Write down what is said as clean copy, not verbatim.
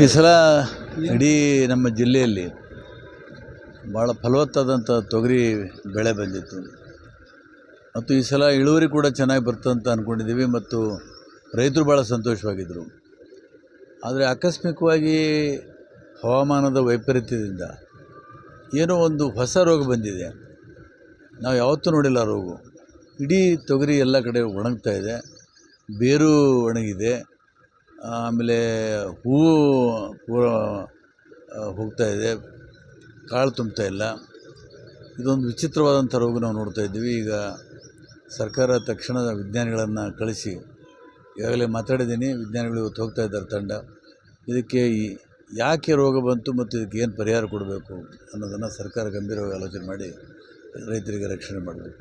ಈ ಸಲ ಇಡೀ ನಮ್ಮ ಜಿಲ್ಲೆಯಲ್ಲಿ ಭಾಳ ಫಲವತ್ತಾದಂಥ ತೊಗರಿ ಬೆಳೆ ಬಂದಿತ್ತು ಮತ್ತು ಈ ಸಲ ಇಳುವರಿ ಕೂಡ ಚೆನ್ನಾಗಿ ಬರ್ತಂತ ಅಂದ್ಕೊಂಡಿದ್ದೀವಿ ಮತ್ತು ರೈತರು ಭಾಳ ಸಂತೋಷವಾಗಿದ್ದರು. ಆದರೆ ಆಕಸ್ಮಿಕವಾಗಿ ಹವಾಮಾನದ ವೈಪರೀತ್ಯದಿಂದ ಏನೋ ಒಂದು ಹೊಸ ರೋಗ ಬಂದಿದೆ. ನಾವು ಯಾವತ್ತೂ ನೋಡಿಲ್ಲ ರೋಗ. ಇಡೀ ತೊಗರಿ ಎಲ್ಲ ಕಡೆ ಒಣಗ್ತಾ ಇದೆ, ಬೇರು ಒಣಗಿದೆ, ಆಮೇಲೆ ಹೂವು ಪೂರ ಹೋಗ್ತಾ ಇದೆ, ಕಾಳು ತುಂಬ್ತಾ ಇಲ್ಲ. ಇದೊಂದು ವಿಚಿತ್ರವಾದಂಥ ರೋಗ ನಾವು ನೋಡ್ತಾ ಇದ್ದೀವಿ. ಈಗ ಸರ್ಕಾರ ತಕ್ಷಣ ವಿಜ್ಞಾನಿಗಳನ್ನು ಕಳಿಸಿ ಈಗಾಗಲೇ ಮಾತಾಡಿದ್ದೀನಿ. ವಿಜ್ಞಾನಿಗಳು ಇವತ್ತು ಹೋಗ್ತಾ ಇದ್ದಾರೆ ತಂಡ. ಇದಕ್ಕೆ ಯಾಕೆ ರೋಗ ಬಂತು ಮತ್ತು ಇದಕ್ಕೆ ಏನು ಪರಿಹಾರ ಕೊಡಬೇಕು ಅನ್ನೋದನ್ನು ಸರ್ಕಾರ ಗಂಭೀರವಾಗಿ ಆಲೋಚನೆ ಮಾಡಿ ರೈತರಿಗೆ ರಕ್ಷಣೆ ಮಾಡಬೇಕು.